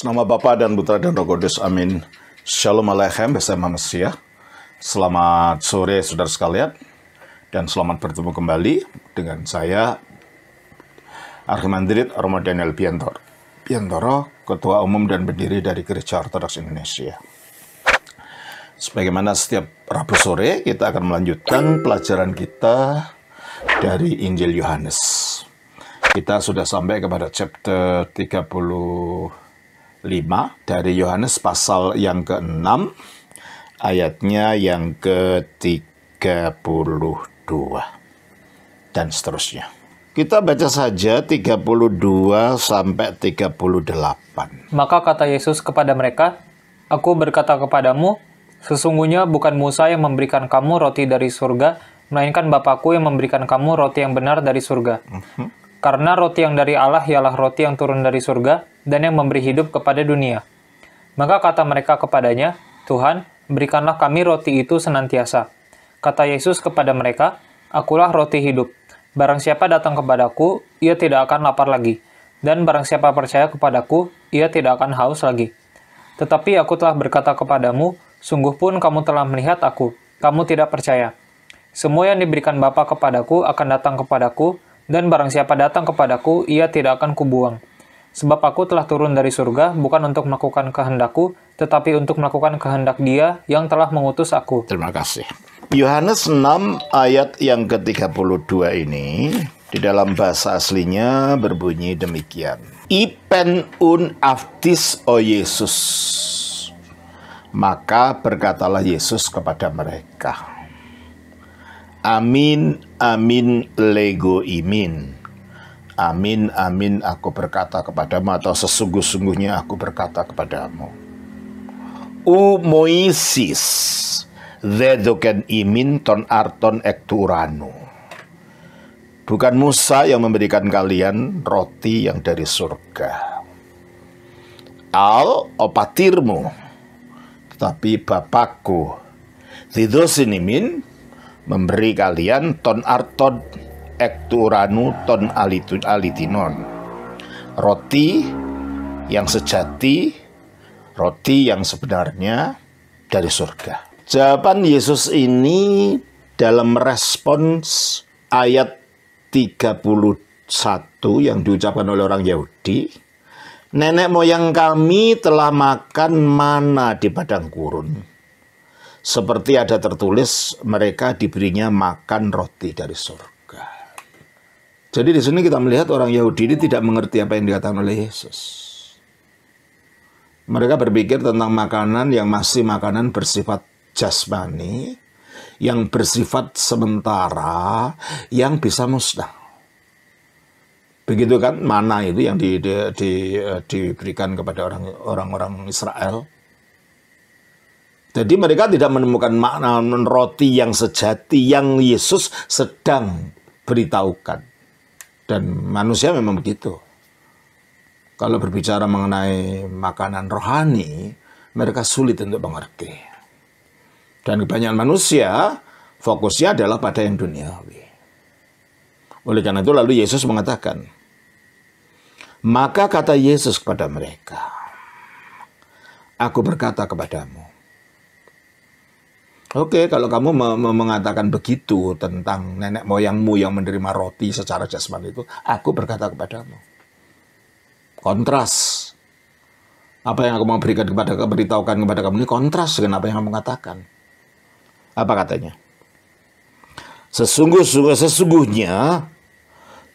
Nama Bapa dan Putra dan Roh Kudus, amin. Shalom Aleichem, bersama Mesiah. Selamat sore saudara sekalian, dan selamat bertemu kembali dengan saya, Archimandrit Romo Daniel Biantoro, Ketua Umum dan Pendiri dari Gereja Ortodoks Indonesia. Sebagaimana setiap Rabu sore, kita akan melanjutkan pelajaran kita dari Injil Yohanes. Kita sudah sampai kepada chapter 35 dari Yohanes, pasal yang ke-6, ayatnya yang ke-32, dan seterusnya. Kita baca saja 32 sampai 38. Maka kata Yesus kepada mereka, "Aku berkata kepadamu, sesungguhnya bukan Musa yang memberikan kamu roti dari surga, melainkan Bapa-Ku yang memberikan kamu roti yang benar dari surga. Karena roti yang dari Allah ialah roti yang turun dari surga dan yang memberi hidup kepada dunia." Maka kata mereka kepadanya, "Tuhan, berikanlah kami roti itu senantiasa." Kata Yesus kepada mereka, "Akulah roti hidup. Barang siapa datang kepadaku, ia tidak akan lapar lagi. Dan barang siapa percaya kepadaku, ia tidak akan haus lagi. Tetapi aku telah berkata kepadamu, sungguh pun kamu telah melihat aku, kamu tidak percaya. Semua yang diberikan Bapa kepadaku akan datang kepadaku, dan barang siapa datang kepadaku, ia tidak akan kubuang. Sebab aku telah turun dari surga, bukan untuk melakukan kehendakku, tetapi untuk melakukan kehendak Dia yang telah mengutus aku." Terima kasih. Yohanes 6 ayat yang ke-32 ini di dalam bahasa aslinya berbunyi demikian. Ipen un aftis o Yesus. Maka berkatalah Yesus kepada mereka, "Amin, amin, lego imin. Amin, amin, aku berkata kepadamu," atau sesungguh-sungguhnya aku berkata kepadamu. "U Moisis, zedoken imin ton arton ekturanu." Bukan Musa yang memberikan kalian roti yang dari surga. Al opatirmu, tetapi Bapakku, zidosinimin, memberi kalian ton arton ekturanu ton alitinon. Roti yang sejati, roti yang sebenarnya dari surga. Jawaban Yesus ini dalam respons ayat 31 yang diucapkan oleh orang Yahudi. "Nenek moyang kami telah makan mana di padang gurun. Seperti ada tertulis, mereka diberinya makan roti dari surga." Jadi di sini kita melihat orang Yahudi ini tidak mengerti apa yang dikatakan oleh Yesus. Mereka berpikir tentang makanan yang masih makanan bersifat jasmani, yang bersifat sementara, yang bisa musnah. Begitu kan mana itu yang diberikan kepada orang-orang Israel. Jadi mereka tidak menemukan makna roti yang sejati yang Yesus sedang beritahukan. Dan manusia memang begitu. Kalau berbicara mengenai makanan rohani, mereka sulit untuk mengerti. Dan kebanyakan manusia fokusnya adalah pada yang duniawi. Oleh karena itu lalu Yesus mengatakan, maka kata Yesus kepada mereka, "Aku berkata kepadamu." Oke, kalau kamu mengatakan begitu tentang nenek moyangmu yang menerima roti secara jasmani itu, aku berkata kepadamu. Kontras. Apa yang aku mau beritahukan kepada kamu ini kontras dengan apa yang kamu katakan. Apa katanya? Sesungguhnya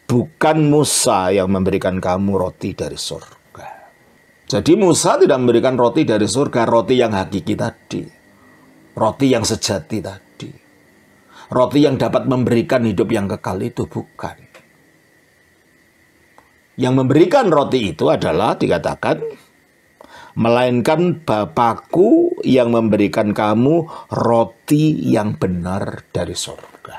bukan Musa yang memberikan kamu roti dari surga. Jadi Musa tidak memberikan roti dari surga, roti yang hakiki tadi. Roti yang sejati tadi. Roti yang dapat memberikan hidup yang kekal itu bukan. Yang memberikan roti itu adalah dikatakan, melainkan Bapakku yang memberikan kamu roti yang benar dari surga.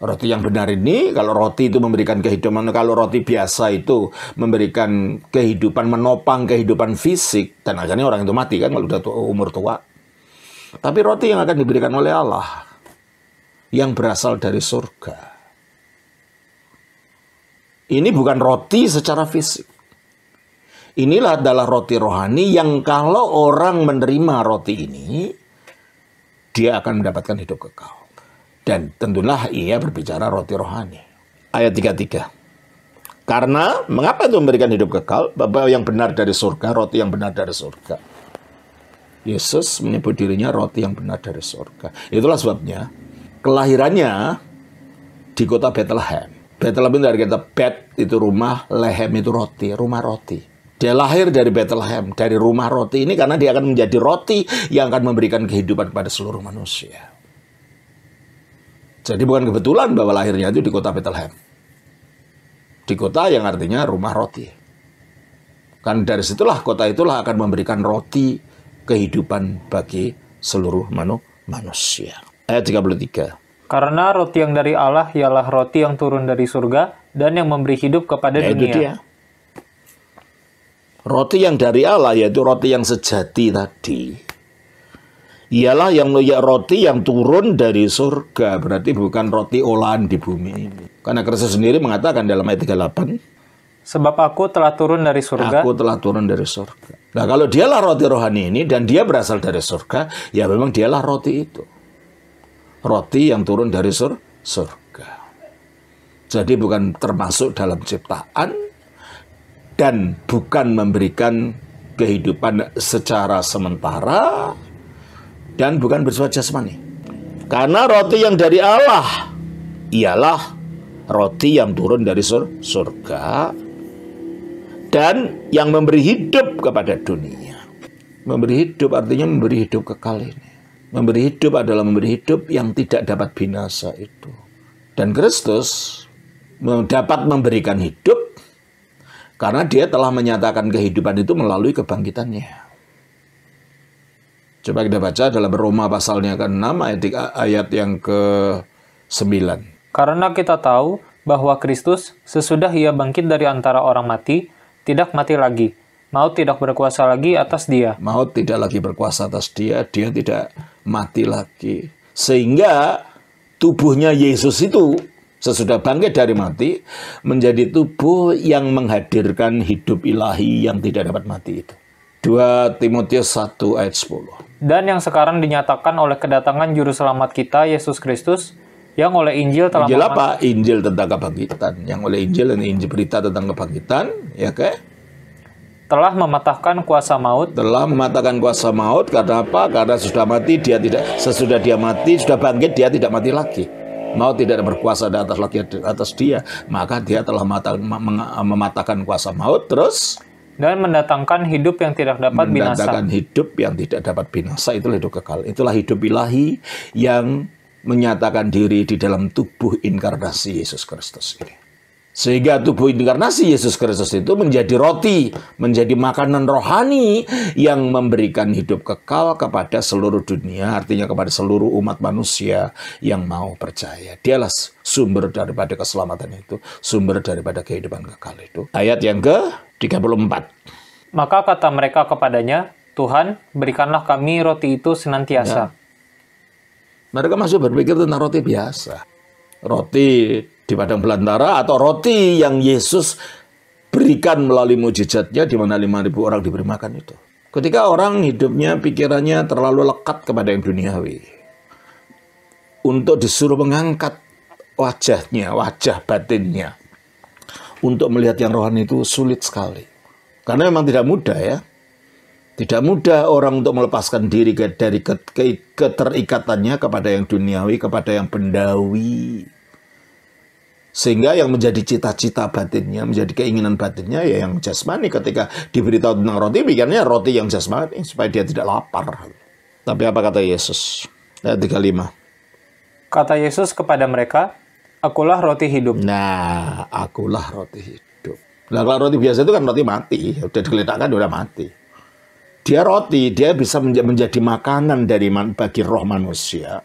Roti yang benar ini, kalau roti itu memberikan kehidupan, kalau roti biasa itu memberikan kehidupan, menopang kehidupan fisik, dan akhirnya orang itu mati kan kalau udah umur tua. Tapi roti yang akan diberikan oleh Allah, yang berasal dari surga. Ini bukan roti secara fisik. Inilah adalah roti rohani yang kalau orang menerima roti ini, dia akan mendapatkan hidup kekal. Dan tentulah ia berbicara roti rohani. Ayat 33. Karena, mengapa itu memberikan hidup kekal? Bapa yang benar dari surga, roti yang benar dari surga. Yesus menyebut dirinya roti yang benar dari surga. Itulah sebabnya, kelahirannya di kota Bethlehem. Bethlehem itu dari kata Bet, itu rumah, Lehem itu roti, rumah roti. Dia lahir dari Bethlehem, dari rumah roti ini karena dia akan menjadi roti yang akan memberikan kehidupan kepada seluruh manusia. Jadi bukan kebetulan bahwa lahirnya itu di kota Bethlehem. Di kota yang artinya rumah roti. Kan dari situlah kota itulah akan memberikan roti kehidupan bagi seluruh manusia. Ayat 33. Karena roti yang dari Allah ialah roti yang turun dari surga dan yang memberi hidup kepada Itu dunia. dia. Roti yang dari Allah, yaitu roti yang sejati tadi, ialah roti yang turun dari surga. Berarti bukan roti olahan di bumi ini. Karena Kristus sendiri mengatakan dalam ayat 38, sebab aku telah turun dari surga. Aku telah turun dari surga. Nah, kalau dialah roti rohani ini dan dia berasal dari surga, ya memang dialah roti itu. Roti yang turun dari surga. Jadi bukan termasuk dalam ciptaan dan bukan memberikan kehidupan secara sementara dan bukan bersifat jasmani. Karena roti yang dari Allah ialah roti yang turun dari surga dan yang memberi hidup kepada dunia. Memberi hidup artinya memberi hidup kekal ini. Memberi hidup adalah memberi hidup yang tidak dapat binasa itu. Dan Kristus dapat memberikan hidup karena dia telah menyatakan kehidupan itu melalui kebangkitannya. Coba kita baca dalam Roma pasalnya ke-6 ayat yang ke-9. Karena kita tahu bahwa Kristus sesudah ia bangkit dari antara orang mati, tidak mati lagi. Maut tidak berkuasa lagi atas dia. Maut tidak lagi berkuasa atas dia, dia tidak mati lagi. Sehingga tubuhnya Yesus itu sesudah bangkit dari mati, menjadi tubuh yang menghadirkan hidup ilahi yang tidak dapat mati itu. 2 Timotius 1 ayat 10. Dan yang sekarang dinyatakan oleh kedatangan Juru Selamat kita, Yesus Kristus, yang oleh Injil telah Injil apa? Injil tentang kebangkitan. Yang oleh Injil dan Injil berita tentang kebangkitan, ya kan? telah mematahkan kuasa maut. Telah mematahkan kuasa maut. Karena apa? Karena sudah mati dia tidak, sesudah dia mati, sudah bangkit dia tidak mati lagi. Maut tidak berkuasa atas dia. Maka dia telah mematahkan kuasa maut. Terus Dan mendatangkan hidup yang tidak dapat binasa. mendatangkan hidup yang tidak dapat binasa. Itulah hidup kekal. Itulah hidup ilahi yang menyatakan diri di dalam tubuh inkarnasi Yesus Kristus ini. Sehingga tubuh inkarnasi Yesus Kristus itu menjadi roti, menjadi makanan rohani yang memberikan hidup kekal kepada seluruh dunia, artinya kepada seluruh umat manusia yang mau percaya. Dialah sumber daripada keselamatan itu, sumber daripada kehidupan kekal itu. Ayat yang ke-34. Maka kata mereka kepadanya, Tuhan, berikanlah kami roti itu senantiasa. Mereka masih berpikir tentang roti biasa. Roti di padang belantara atau roti yang Yesus berikan melalui mujizatnya di mana 5.000 orang diberi makan itu. Ketika orang hidupnya, pikirannya terlalu lekat kepada yang duniawi, untuk disuruh mengangkat wajahnya, wajah batinnya, untuk melihat yang rohani itu sulit sekali. Karena memang tidak mudah ya. Tidak mudah orang untuk melepaskan diri dari keterikatannya kepada yang duniawi, kepada yang bendawi. Sehingga yang menjadi cita-cita batinnya, menjadi keinginan batinnya ya yang jasmani. Ketika diberitahu tentang roti, pikirnya roti yang jasmani supaya dia tidak lapar. Tapi apa kata Yesus? Ayat 35. Kata Yesus kepada mereka, akulah roti hidup. Nah, akulah roti hidup. Nah, kalau roti biasa itu kan roti mati. Udah diletakkan, udah mati. Dia roti, dia bisa menjadi makanan bagi roh manusia.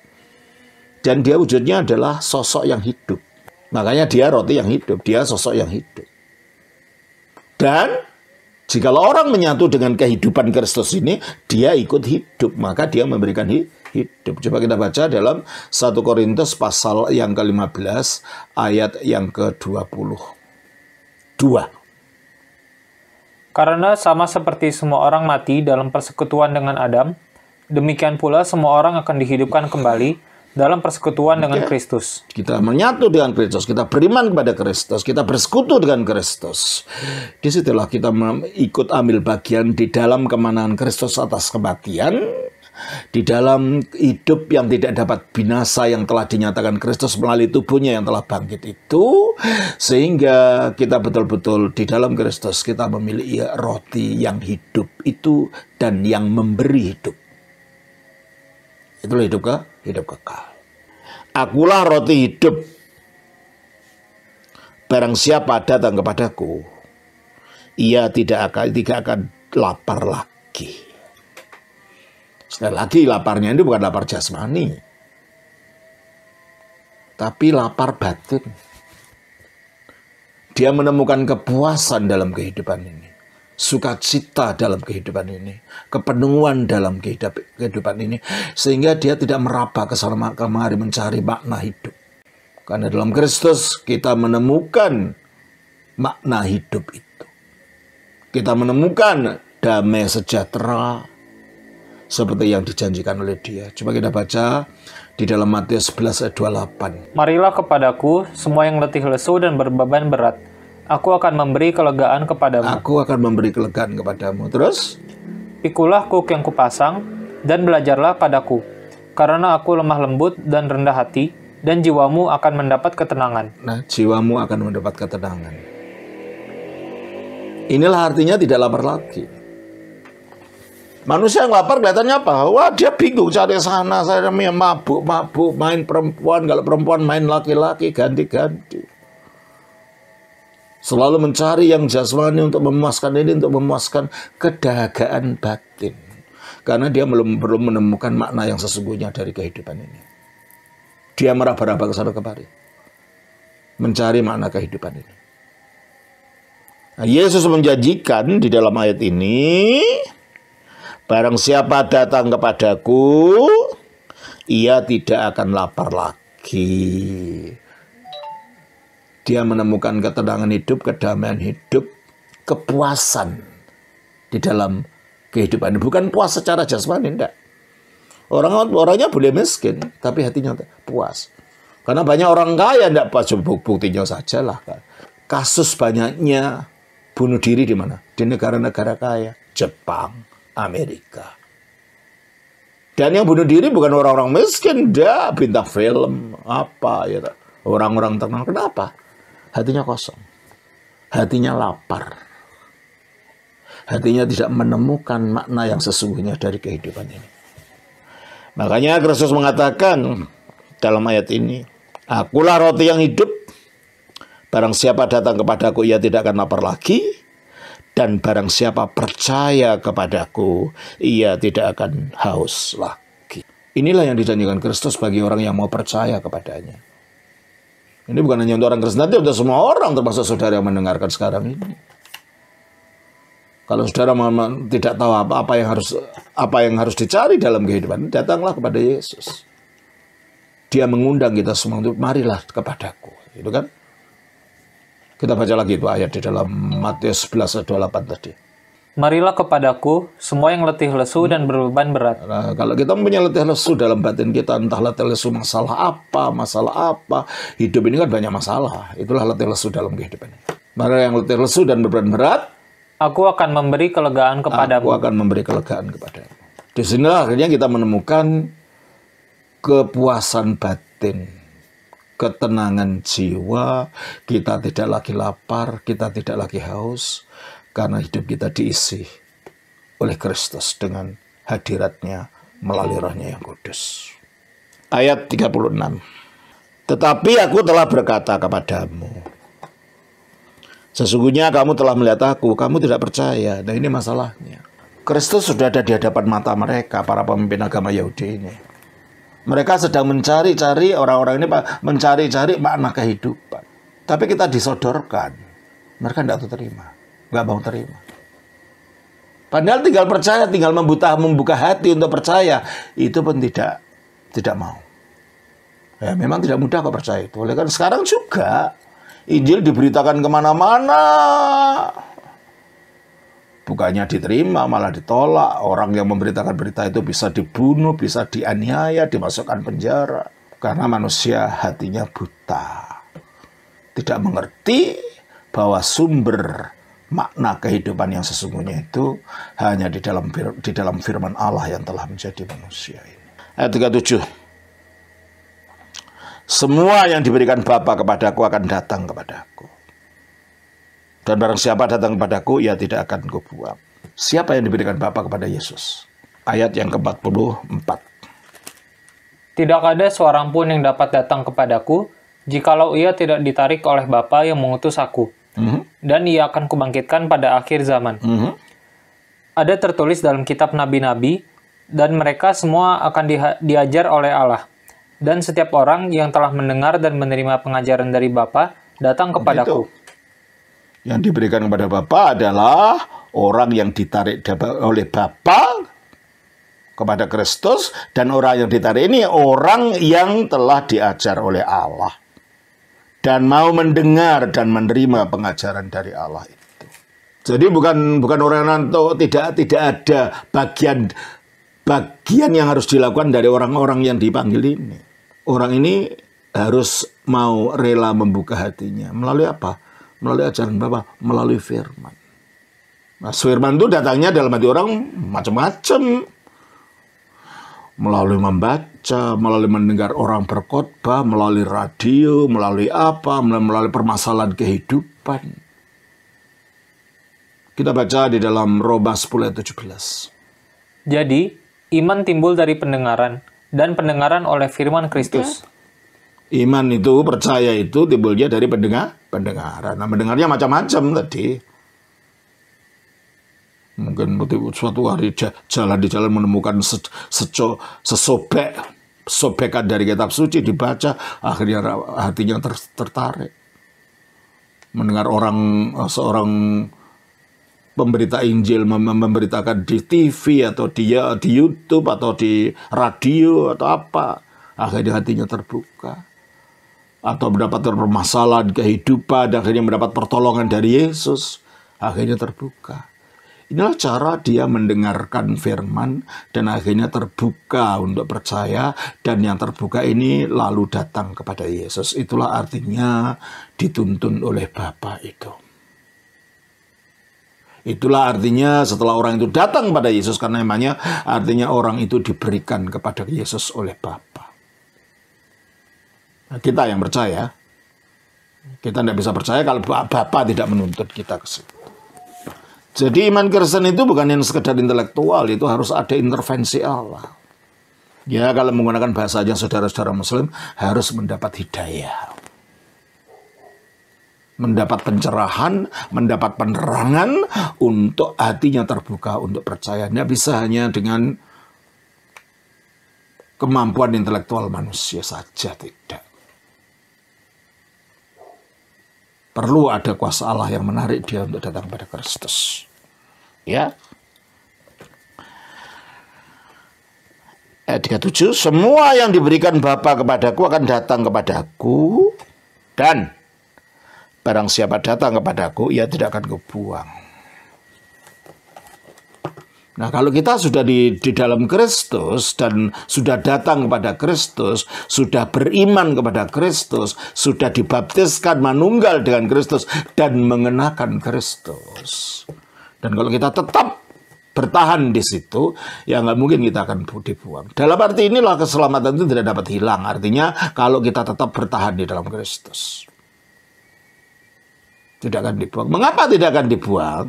Dan dia wujudnya adalah sosok yang hidup. Makanya dia roti yang hidup, dia sosok yang hidup. Dan jikalau orang menyatu dengan kehidupan Kristus ini, dia ikut hidup, maka dia memberikan hidup. Coba kita baca dalam 1 Korintus pasal yang ke-15 ayat yang ke-22. Karena sama seperti semua orang mati dalam persekutuan dengan Adam, demikian pula semua orang akan dihidupkan kembali dalam persekutuan dengan Kristus. Kita menyatu dengan Kristus, kita beriman kepada Kristus, kita bersekutu dengan Kristus. Disitulah kita ikut ambil bagian di dalam kemenangan Kristus atas kematian, di dalam hidup yang tidak dapat binasa yang telah dinyatakan Kristus melalui tubuhnya yang telah bangkit itu, sehingga kita betul-betul di dalam Kristus kita memiliki roti yang hidup itu dan yang memberi hidup. Itulah hidup kekal. Akulah roti hidup. Barang siapa datang kepadaku, ia tidak akan lapar lagi. Sekali lagi, laparnya ini bukan lapar jasmani, tapi lapar batin. Dia menemukan kepuasan dalam kehidupan ini, sukacita dalam kehidupan ini, kepenuhan dalam kehidupan ini, sehingga dia tidak meraba ke sana kemari mencari makna hidup. Karena dalam Kristus kita menemukan makna hidup itu. Kita menemukan damai sejahtera seperti yang dijanjikan oleh Dia. Coba kita baca di dalam Matius 11 ayat 28. Marilah kepadaku semua yang letih lesu dan berbeban berat. Aku akan memberi kelegaan kepadamu. Aku akan memberi kelegaan kepadamu. Terus? Pikulah kuk yang kupasang dan belajarlah padaku. Karena aku lemah lembut dan rendah hati, dan jiwamu akan mendapat ketenangan. Nah, jiwamu akan mendapat ketenangan. Inilah artinya tidak lapar lagi. Manusia yang lapar kelihatannya apa? Wah, dia bingung cari sana, saya mabuk, main perempuan, kalau perempuan main laki-laki, ganti-ganti. Selalu mencari yang jasmani untuk memuaskan ini, untuk memuaskan kedahagaan batin. Karena dia belum menemukan makna yang sesungguhnya dari kehidupan ini. Dia meraba-raba ke sana kemari, mencari makna kehidupan ini. Nah, Yesus menjanjikan di dalam ayat ini, barang siapa datang kepadaku, ia tidak akan lapar lagi. Dia menemukan ketenangan hidup, kedamaian hidup, kepuasan di dalam kehidupan. Bukan puas secara jasmani, enggak. Orangnya boleh miskin, tapi hatinya puas. Karena banyak orang kaya enggak puas, buktinya sajalah. Kasus banyaknya bunuh diri di mana? Di negara-negara kaya, Jepang, Amerika. Dan yang bunuh diri bukan orang-orang miskin, dia bintang film, apa ya, orang-orang terkenal. Kenapa? Hatinya kosong, hatinya lapar, hatinya tidak menemukan makna yang sesungguhnya dari kehidupan ini. Makanya Kristus mengatakan dalam ayat ini, akulah roti yang hidup, barang siapa datang kepadaku ia tidak akan lapar lagi, dan barang siapa percaya kepadaku ia tidak akan haus lagi. Inilah yang dijanjikan Kristus bagi orang yang mau percaya kepadanya. Ini bukan hanya untuk orang Kristen, tapi untuk semua orang, termasuk saudara yang mendengarkan sekarang ini. Kalau saudara tidak tahu apa yang harus dicari dalam kehidupan, datanglah kepada Yesus. Dia mengundang kita semua untuk marilah kepadaku, gitu kan? Kita baca lagi itu ayat di dalam Matius 11 ayat 28 tadi. Marilah kepadaku semua yang letih lesu dan berbeban berat. Nah, kalau kita mempunyai letih lesu dalam batin kita, entah letih lesu masalah apa, hidup ini kan banyak masalah. Itulah letih lesu dalam kehidupan. Maka yang letih lesu dan berbeban berat, aku akan memberi kelegaan kepadamu. Aku akan memberi kelegaan kepadamu. Di sinilah akhirnya kita menemukan kepuasan batin, ketenangan jiwa. Kita tidak lagi lapar, kita tidak lagi haus, karena hidup kita diisi oleh Kristus dengan hadiratnya melalui Roh-Nya yang kudus. Ayat 36. Tetapi aku telah berkata kepadamu, sesungguhnya kamu telah melihat aku, kamu tidak percaya. Nah, ini masalahnya. Kristus sudah ada di hadapan mata mereka, para pemimpin agama Yahudi ini. Mereka sedang mencari-cari, orang-orang ini mencari-cari makna kehidupan. Tapi kita disodorkan, mereka tidak terima, nggak mau terima. Padahal tinggal percaya, tinggal membuka hati untuk percaya, itu pun tidak mau. Ya, memang tidak mudah kok percaya itu. Oleh karena sekarang juga Injil diberitakan kemana-mana. bukannya diterima, malah ditolak. Orang yang memberitakan berita itu bisa dibunuh, bisa dianiaya, dimasukkan penjara. Karena manusia hatinya buta. Tidak mengerti bahwa sumber makna kehidupan yang sesungguhnya itu hanya di dalam firman Allah yang telah menjadi manusia ini. Ayat 37. Semua yang diberikan Bapa kepadaku akan datang kepadaku. Dan barang siapa datang kepadaku, ia tidak akan kubuang. Siapa yang diberikan Bapa kepada Yesus? Ayat yang ke-44. Tidak ada seorang pun yang dapat datang kepadaku, jikalau ia tidak ditarik oleh Bapa yang mengutus aku. Dan ia akan kubangkitkan pada akhir zaman. Ada tertulis dalam kitab nabi-nabi, dan mereka semua akan diajar oleh Allah. Dan setiap orang yang telah mendengar dan menerima pengajaran dari Bapa datang kepadaku. Yang diberikan kepada Bapa adalah orang yang ditarik oleh Bapa kepada Kristus, dan orang yang ditarik ini orang yang telah diajar oleh Allah dan mau mendengar dan menerima pengajaran dari Allah itu. Jadi bukan orang nanto, tidak ada bagian yang harus dilakukan dari orang-orang yang dipanggil ini. Orang ini harus mau rela membuka hatinya. Melalui apa? Melalui ajaran Bapa, melalui firman. Nah, firman itu datangnya dalam hati orang macam-macam. Melalui membaca, melalui mendengar orang berkhotbah, melalui radio, melalui apa, melalui permasalahan kehidupan. Kita baca di dalam Roma 10 ayat 17. Jadi, iman timbul dari pendengaran, dan pendengaran oleh firman Kristus. Iman itu, percaya itu timbulnya dari pendengaran. Nah, mendengarnya macam-macam tadi. Mungkin suatu hari jalan di jalan menemukan sobekan dari kitab suci, dibaca, akhirnya hatinya tertarik. Mendengar seorang pemberita Injil memberitakan di TV atau di YouTube atau di radio atau apa, akhirnya hatinya terbuka. Atau mendapatkan permasalahan kehidupan, akhirnya mendapat pertolongan dari Yesus, akhirnya terbuka. Inilah cara dia mendengarkan firman dan akhirnya terbuka untuk percaya, dan yang terbuka ini lalu datang kepada Yesus. Itulah artinya dituntun oleh Bapa itu. Itulah artinya setelah orang itu datang pada Yesus, karena namanya artinya orang itu diberikan kepada Yesus oleh Bapa. Nah, kita yang percaya, kita tidak bisa percaya kalau Bapa tidak menuntut kita ke situ. Jadi iman Kristen itu bukan yang sekedar intelektual, itu harus ada intervensi Allah. Ya, kalau menggunakan bahasanya saudara-saudara Muslim, harus mendapat hidayah. Mendapat pencerahan, mendapat penerangan untuk hatinya terbuka untuk percaya. Tidak bisa hanya dengan kemampuan intelektual manusia saja, tidak. Perlu ada kuasa Allah yang menarik dia untuk datang kepada Kristus. Ya. Ayat 37, semua yang diberikan Bapa kepadaku akan datang kepadaku, dan barang siapa datang kepadaku, ia tidak akan kubuang. Nah, kalau kita sudah di dalam Kristus dan sudah datang kepada Kristus, sudah beriman kepada Kristus, sudah dibaptiskan manunggal dengan Kristus dan mengenakan Kristus. Dan kalau kita tetap bertahan di situ, ya nggak mungkin kita akan dibuang. Dalam arti inilah keselamatan itu tidak dapat hilang. Artinya kalau kita tetap bertahan di dalam Kristus, tidak akan dibuang. Mengapa tidak akan dibuang?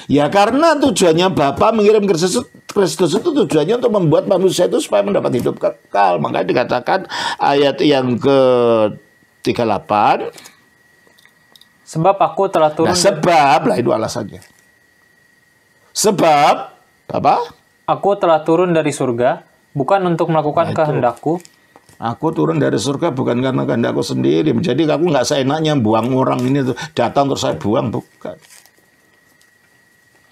Ya karena tujuannya Bapa mengirim Kristus itu tujuannya untuk membuat manusia itu supaya mendapat hidup kekal. Makanya dikatakan ayat yang ke-38. Sebab aku telah turun. Nah, sebab lah itu alasannya. Sebab apa? Aku telah turun dari surga bukan untuk melakukan kehendakku. Aku turun dari surga bukan karena kehendakku sendiri. Jadi aku nggak seenaknya buang orang ini datang terus saya buang, bukan.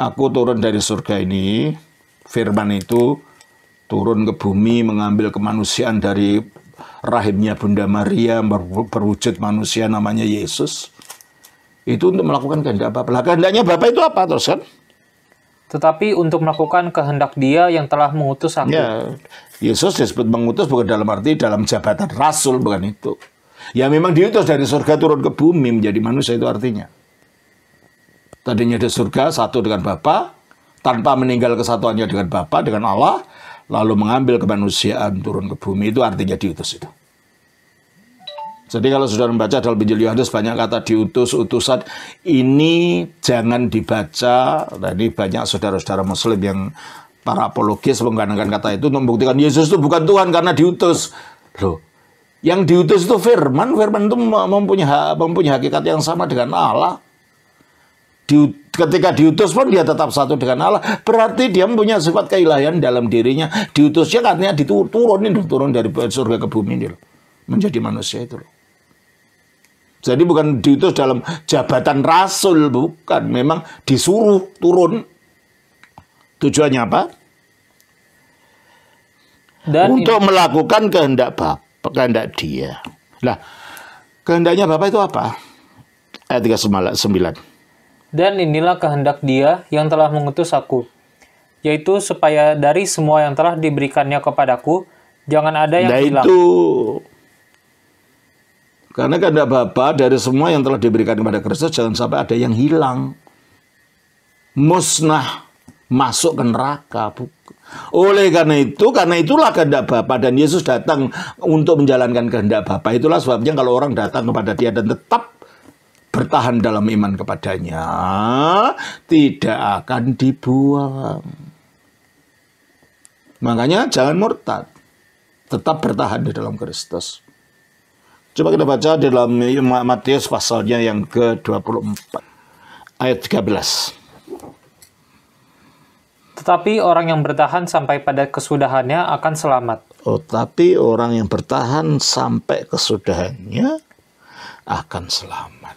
Aku turun dari surga ini, firman itu turun ke bumi mengambil kemanusiaan dari rahimnya Bunda Maria, berwujud manusia namanya Yesus. Itu untuk melakukan kehendak Bapa. Kehendaknya Bapa itu apa terus kan? tetapi untuk melakukan kehendak Dia yang telah mengutus aku. Ya, Yesus disebut mengutus bukan dalam arti dalam jabatan rasul, bukan itu. Ya memang diutus dari surga turun ke bumi menjadi manusia, itu artinya. Tadinya di surga satu dengan Bapa, tanpa meninggal kesatuannya dengan Bapa, dengan Allah, lalu mengambil kemanusiaan turun ke bumi, itu artinya diutus itu. Jadi kalau saudara membaca dalam Injil Yohanes banyak kata diutus, utusan, ini jangan dibaca. Dan ini banyak saudara-saudara Muslim yang para apologis menggunakan kata itu untuk membuktikan Yesus itu bukan Tuhan karena diutus. Loh, yang diutus itu firman itu mempunyai hakikat yang sama dengan Allah. Ketika diutus pun dia tetap satu dengan Allah. Berarti dia mempunyai sifat keilahian dalam dirinya. Diutusnya katanya turun dari surga ke bumi ini loh, menjadi manusia itu loh. Jadi bukan diutus dalam jabatan rasul, bukan. Memang disuruh turun. Tujuannya apa? Dan untuk melakukan kehendak Bapa, kehendak Dia. Nah, kehendaknya Bapa itu apa? Ayat 39. Dan inilah kehendak Dia yang telah mengutus aku, yaitu supaya dari semua yang telah diberikannya kepadaku, jangan ada yang hilang. Itu karena kehendak Bapa dari semua yang telah diberikan kepada Kristus, jangan sampai ada yang hilang, musnah, masuk ke neraka. Oleh karena itulah kehendak Bapa, dan Yesus datang untuk menjalankan kehendak Bapa. Itulah sebabnya kalau orang datang kepada Dia dan tetap bertahan dalam iman kepadanya, tidak akan dibuang. Makanya jangan murtad, tetap bertahan di dalam Kristus. Coba kita baca dalam Matius pasalnya yang ke-24 ayat 13. Tetapi orang yang bertahan sampai pada kesudahannya akan selamat. Oh, tapi orang yang bertahan sampai kesudahannya akan selamat.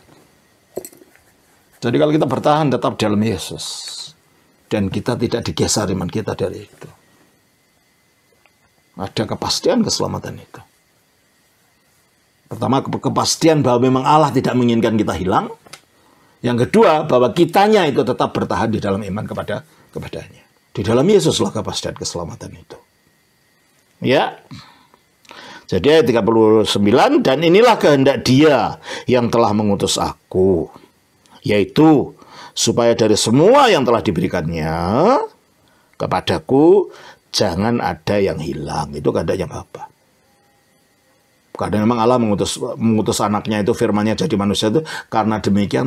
Jadi kalau kita bertahan tetap dalam Yesus, dan kita tidak digeser iman kita dari itu, ada kepastian keselamatan itu. Pertama, kepastian bahwa memang Allah tidak menginginkan kita hilang. Yang kedua, bahwa kitanya itu tetap bertahan di dalam iman kepadanya. Di dalam Yesuslah kepastian keselamatan itu. Ya. Jadi ayat 39, dan inilah kehendak Dia yang telah mengutus aku, yaitu supaya dari semua yang telah diberikannya kepadaku, jangan ada yang hilang. Itu kehendaknya Bapa. Karena memang Allah mengutus anaknya itu, firman-Nya jadi manusia itu, karena demikian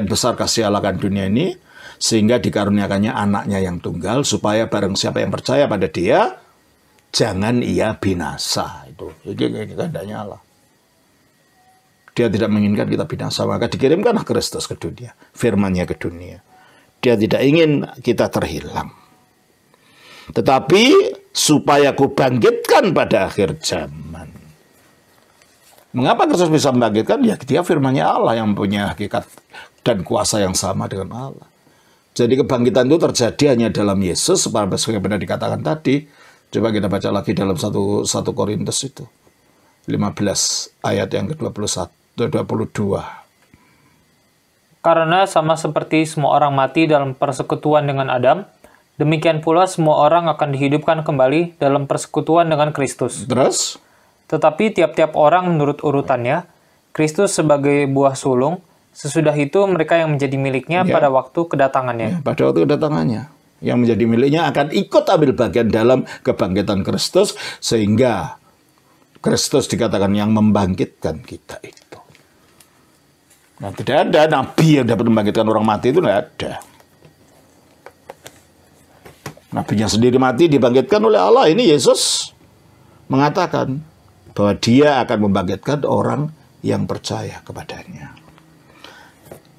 besar kasih Allah akan dunia ini, sehingga dikaruniakannya anaknya yang tunggal, supaya barang siapa yang percaya pada Dia, jangan ia binasa. Itu kehendaknya Allah. Dia tidak menginginkan kita binasa, maka dikirimkanlah Kristus ke dunia, firman-Nya ke dunia. Dia tidak ingin kita terhilang. Tetapi supaya kubangkitkan pada akhir zaman. Mengapa Kristus bisa membangkitkan? Ya, Dia firman-Nya Allah yang punya hakikat dan kuasa yang sama dengan Allah. Jadi kebangkitan itu terjadi hanya dalam Yesus, sebagaimana dikatakan tadi. Coba kita baca lagi dalam 1 Korintus itu 15 ayat yang ke-21, 22. Karena sama seperti semua orang mati dalam persekutuan dengan Adam, demikian pula semua orang akan dihidupkan kembali dalam persekutuan dengan Kristus. Terus? Tetapi tiap-tiap orang menurut urutannya, Kristus sebagai buah sulung, sesudah itu mereka yang menjadi miliknya pada waktu kedatangannya. Ya, pada waktu kedatangannya. Yang menjadi miliknya akan ikut ambil bagian dalam kebangkitan Kristus, sehingga Kristus dikatakan yang membangkitkan kita itu. Nah, tidak ada nabi yang dapat membangkitkan orang mati, itu tidak ada. Nabinya sendiri mati, dibangkitkan oleh Allah. Ini Yesus mengatakan bahwa Dia akan membangkitkan orang yang percaya kepadanya.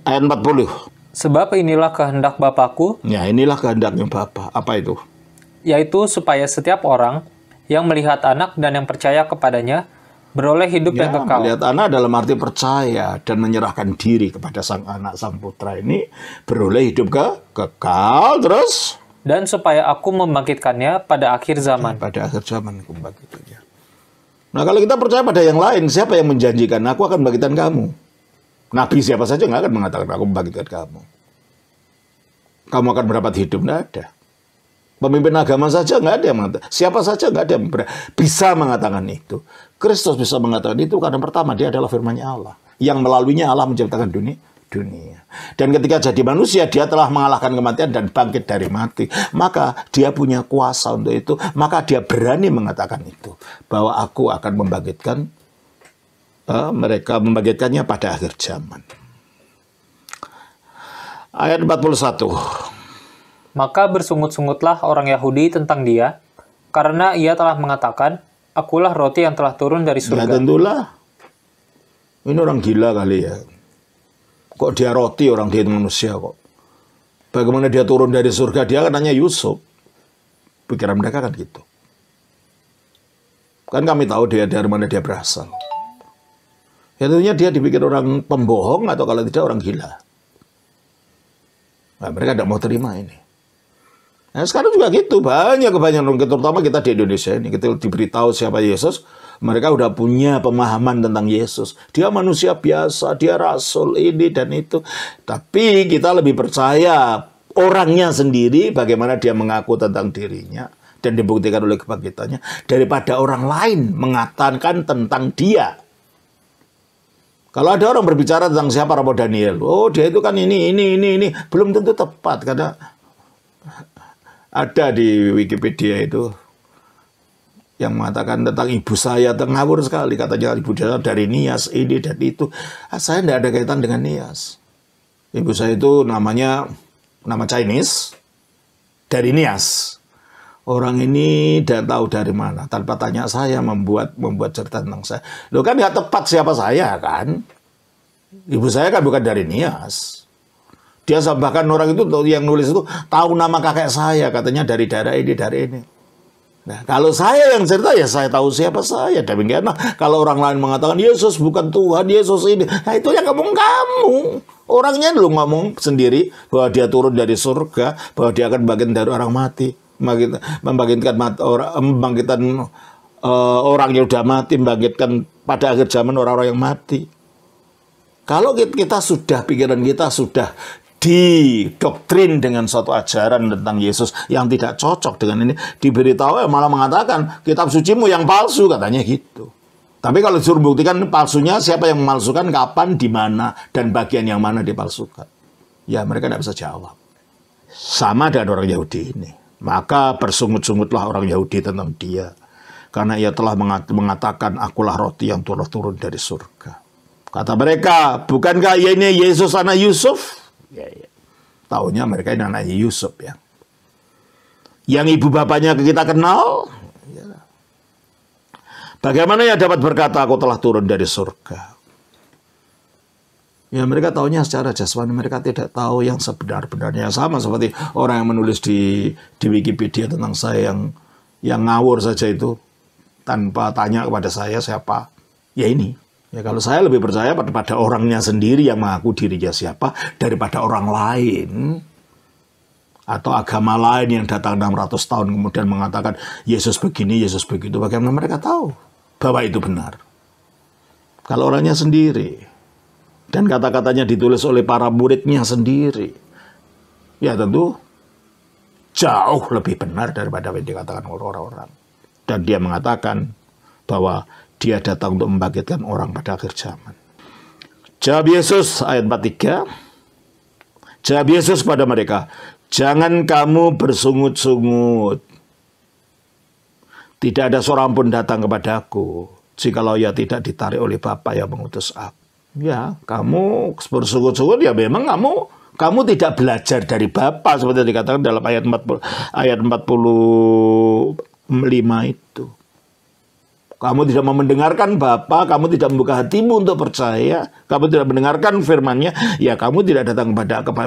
Ayat 40. Sebab inilah kehendak Bapakku. Ya, inilah kehendaknya Bapa. Apa itu? Yaitu supaya setiap orang yang melihat anak dan yang percaya kepadanya beroleh hidup yang kekal. Melihat anak dalam arti percaya dan menyerahkan diri kepada sang anak, sang putra ini beroleh hidup kekal. Terus? Dan supaya aku membangkitkannya pada akhir zaman. Pada akhir zaman aku membangkitkannya. Nah, kalau kita percaya pada yang lain, siapa yang menjanjikan aku akan membangkitkan kamu? Nabi siapa saja nggak akan mengatakan aku membangkitkan kamu. kamu akan mendapat hidup. Nggak ada. Pemimpin agama saja nggak ada yang mengatakan. Siapa saja nggak ada yang bisa mengatakan itu. Kristus bisa mengatakan itu karena pertama dia adalah firman-Nya Allah. Yang melaluinya Allah menciptakan dunia. Dan ketika jadi manusia, dia telah mengalahkan kematian dan bangkit dari mati. Maka dia punya kuasa untuk itu. Maka dia berani mengatakan itu. Bahwa aku akan membangkitkan mereka membangkitkannya pada akhir zaman. Ayat 41. Maka bersungut-sungutlah orang Yahudi tentang dia, karena ia telah mengatakan, akulah roti yang telah turun dari surga. Ya tentulah. Ini orang gila kali ya. Kok dia roti, orang dia itu manusia kok. Bagaimana dia turun dari surga? Dia kan hanya Yusuf. Pikiran mereka kan gitu. Kan kami tahu dia dari mana dia berasal. Ya tentunya dia dipikir orang pembohong atau kalau tidak orang gila. Nah, mereka tidak mau terima ini. Nah, sekarang juga gitu, kebanyakan terutama kita di Indonesia ini, kita diberitahu siapa Yesus, mereka udah punya pemahaman tentang Yesus. Dia manusia biasa, dia rasul ini dan itu. Tapi kita lebih percaya orangnya sendiri, bagaimana dia mengaku tentang dirinya, dan dibuktikan oleh kebangkitannya, daripada orang lain mengatakan tentang dia. Kalau ada orang berbicara tentang siapa Romo Daniel, oh dia itu kan ini, belum tentu tepat, karena ada di Wikipedia itu yang mengatakan tentang ibu saya, ngawur sekali, katanya ibu saya dari Nias, ini dan itu. Saya tidak ada kaitan dengan Nias. Ibu saya itu nama Chinese, dari Nias. Orang ini tidak tahu dari mana, tanpa tanya saya membuat cerita tentang saya. Loh kan nggak tepat siapa saya kan? Ibu saya kan bukan dari Nias. Dia bahkan orang itu yang nulis itu tahu nama kakek saya, katanya dari daerah ini, dari ini. Nah, kalau saya yang cerita ya saya tahu siapa saya. Demikian kalau orang lain mengatakan Yesus bukan Tuhan, Yesus ini, nah itu yang ngomong kamu. Orangnya dulu ngomong sendiri bahwa dia turun dari surga, bahwa dia akan bagian dari orang mati, membangkitkan orang yang sudah mati, membangkitkan pada akhir zaman orang-orang yang mati. Kalau kita sudah, pikiran kita sudah didoktrin dengan suatu ajaran tentang Yesus yang tidak cocok dengan ini, diberitahu malah mengatakan kitab sucimu yang palsu, katanya gitu. Tapi kalau disuruh buktikan palsunya, siapa yang memalsukan, kapan, di mana, dan bagian yang mana dipalsukan, ya mereka tidak bisa jawab. Sama dengan orang Yahudi ini. Maka bersungut-sungutlah orang Yahudi tentang dia, karena ia telah mengatakan akulah roti yang telah turun dari surga. Kata mereka, bukankah ini Yesus anak Yusuf? Ya. Taunya mereka ini anak Yusuf ya. Yang ibu bapaknya kita kenal. Ya. Bagaimana ia dapat berkata aku telah turun dari surga? Ya mereka taunya secara jasmani, mereka tidak tahu yang sebenar-benarnya. Sama seperti orang yang menulis di Wikipedia tentang saya yang ngawur saja itu, tanpa tanya kepada saya siapa. Ya ini. Ya kalau saya lebih percaya pada orangnya sendiri yang mengaku dirinya siapa daripada orang lain atau agama lain yang datang 600 tahun kemudian mengatakan Yesus begini, Yesus begitu. Bagaimana mereka tahu bahwa itu benar? Kalau orangnya sendiri dan kata-katanya ditulis oleh para muridnya sendiri, ya tentu jauh lebih benar daripada apa yang dikatakan oleh orang-orang. Dan dia mengatakan bahwa dia datang untuk membangkitkan orang pada akhir zaman. Jawab Yesus, ayat 43. Jawab Yesus pada mereka, jangan kamu bersungut-sungut. Tidak ada seorang pun datang kepada aku, jikalau ia tidak ditarik oleh Bapa yang mengutus aku. Ya, kamu bersungut-sungut, ya memang kamu tidak belajar dari Bapa, seperti yang dikatakan dalam ayat 45 itu. Kamu tidak mau mendengarkan Bapa, kamu tidak membuka hatimu untuk percaya, kamu tidak mendengarkan firman-Nya, ya kamu tidak datang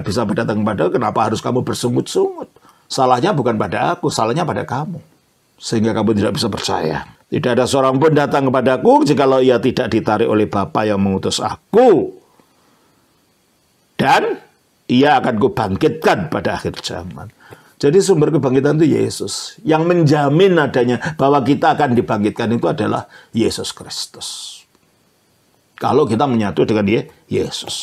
bisa datang kepada, kenapa harus kamu bersungut-sungut? Salahnya bukan pada aku, salahnya pada kamu. Sehingga kamu tidak bisa percaya. Tidak ada seorang pun datang kepadaku jikalau ia tidak ditarik oleh Bapa yang mengutus aku. Dan ia akan kubangkitkan pada akhir zaman. Jadi sumber kebangkitan itu Yesus. Yang menjamin adanya bahwa kita akan dibangkitkan itu adalah Yesus Kristus. Kalau kita menyatu dengan dia, Yesus.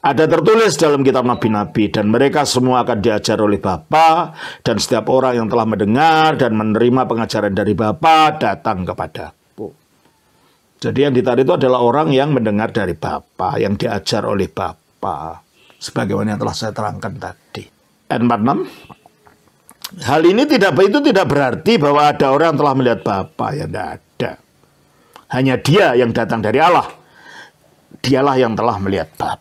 Ada tertulis dalam kitab nabi-nabi, dan mereka semua akan diajar oleh Bapa, dan setiap orang yang telah mendengar dan menerima pengajaran dari Bapa datang kepadaku. Jadi yang ditarik itu adalah orang yang mendengar dari Bapa, yang diajar oleh Bapa, sebagaimana yang telah saya terangkan tadi. Ayat 46. Hal ini tidak berarti bahwa ada orang yang telah melihat Bapa, yang tidak ada. Hanya Dia yang datang dari Allah. Dialah yang telah melihat Bapa.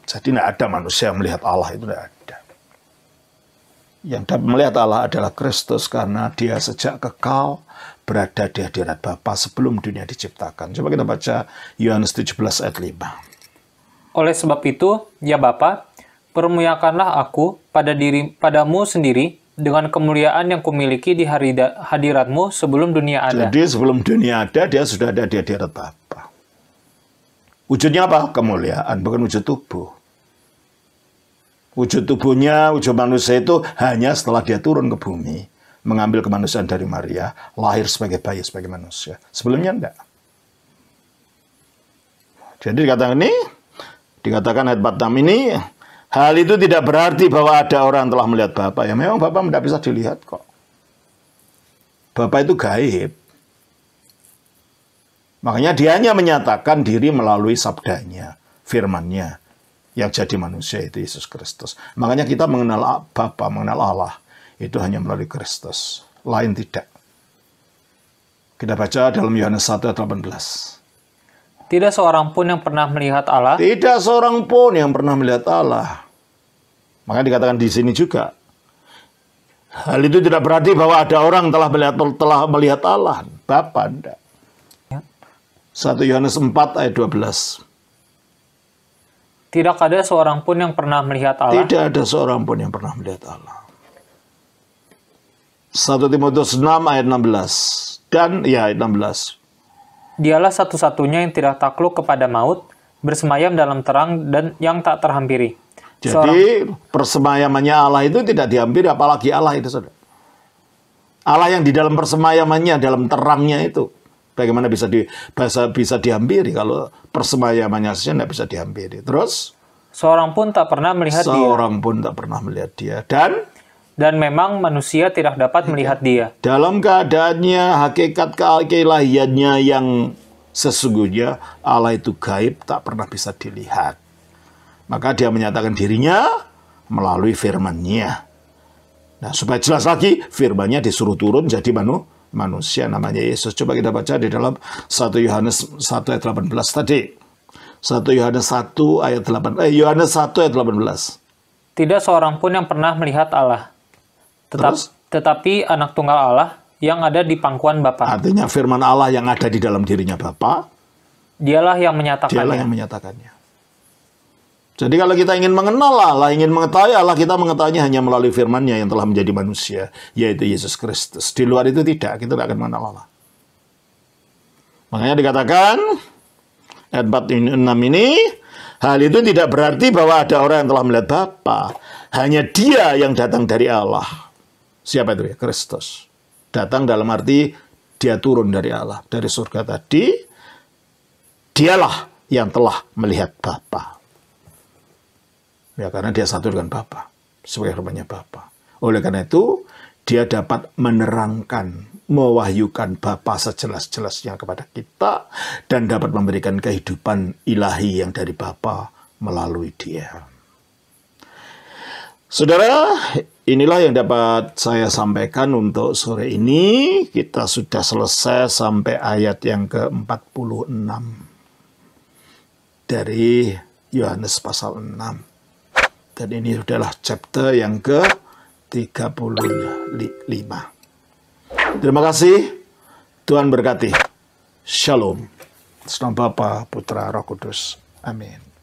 Jadi tidak ada manusia yang melihat Allah, itu tidak ada. Yang dapat melihat Allah adalah Kristus, karena Dia sejak kekal berada di hadirat Bapa sebelum dunia diciptakan. Coba kita baca Yohanes 17 ayat 5. Oleh sebab itu, ya Bapa, permuliakanlah aku padamu sendiri dengan kemuliaan yang kumiliki di hadirat-Mu sebelum dunia ada. Jadi sebelum dunia ada, Dia sudah ada di hadirat Bapa. Wujudnya apa? Kemuliaan, bukan wujud tubuh. Wujud tubuhnya, wujud manusia itu hanya setelah Dia turun ke bumi, mengambil kemanusiaan dari Maria, lahir sebagai bayi, sebagai manusia. Sebelumnya enggak. Jadi dikatakan ayat 46 ini, hal itu tidak berarti bahwa ada orang yang telah melihat Bapa. Ya memang Bapa tidak bisa dilihat kok. Bapa itu gaib. Makanya Dia hanya menyatakan diri melalui sabdanya, firman-Nya, yang jadi manusia itu Yesus Kristus. Makanya kita mengenal Bapa, mengenal Allah, itu hanya melalui Kristus. Lain tidak. Kita baca dalam Yohanes 1 ayat 18. Tidak seorang pun yang pernah melihat Allah. Tidak seorang pun yang pernah melihat Allah. Maka dikatakan di sini juga, hal itu tidak berarti bahwa ada orang telah melihat Allah. Bapa tidak. 1 Yohanes 4 ayat 12. Tidak ada seorang pun yang pernah melihat Allah. Tidak ada seorang pun yang pernah melihat Allah. 1 Timotius 6 ayat 16. Dan ya ayat 16. Dialah satu-satunya yang tidak takluk kepada maut, bersemayam dalam terang dan yang tak terhampiri. Jadi persemayamannya Allah itu tidak dihampiri, apalagi Allah itu, saudara. Allah yang di dalam persemayamannya, dalam terangnya itu. Bagaimana bisa dihampiri kalau persemayamannya saja tidak bisa dihampiri. Terus? Seorang pun tak pernah melihat Dia. Seorang pun tak pernah melihat Dia. Dan memang manusia tidak dapat melihat Dia. Dalam keadaannya, hakikat keilahiannya yang sesungguhnya, Allah itu gaib, tak pernah bisa dilihat. Maka Dia menyatakan dirinya melalui firman-Nya. Nah, supaya jelas lagi, firman-Nya disuruh turun jadi manusia, namanya Yesus. Coba kita baca di dalam 1 Yohanes 1 ayat 18 tadi. 1 Yohanes 1 ayat 18. Yohanes 1 ayat 18. Tidak seorang pun yang pernah melihat Allah. Tetapi anak tunggal Allah yang ada di pangkuan Bapa. Artinya firman Allah yang ada di dalam dirinya Bapa. Dialah yang menyatakannya. Jadi kalau kita ingin mengenal Allah, ingin mengetahui Allah, kita mengetahuinya hanya melalui firman-Nya yang telah menjadi manusia, yaitu Yesus Kristus. Di luar itu tidak, kita tidak akan mengenal Allah. Makanya dikatakan, ayat 46 ini, hal itu tidak berarti bahwa ada orang yang telah melihat Bapa. Hanya Dia yang datang dari Allah. Siapa itu ya? Kristus. Datang dalam arti Dia turun dari Allah, dari surga tadi. Dialah yang telah melihat Bapa. Ya, karena Dia satu dengan Bapa, sebagai firman-Nya Bapa. Oleh karena itu, Dia dapat menerangkan, mewahyukan Bapa sejelas-jelasnya kepada kita, dan dapat memberikan kehidupan ilahi yang dari Bapa melalui Dia. Saudara, inilah yang dapat saya sampaikan untuk sore ini. Kita sudah selesai sampai ayat yang ke-46 dari Yohanes pasal 6. Dan ini adalah chapter yang ke-35. Terima kasih. Tuhan berkati. Shalom. Nama Bapa, Putra, Roh Kudus. Amin.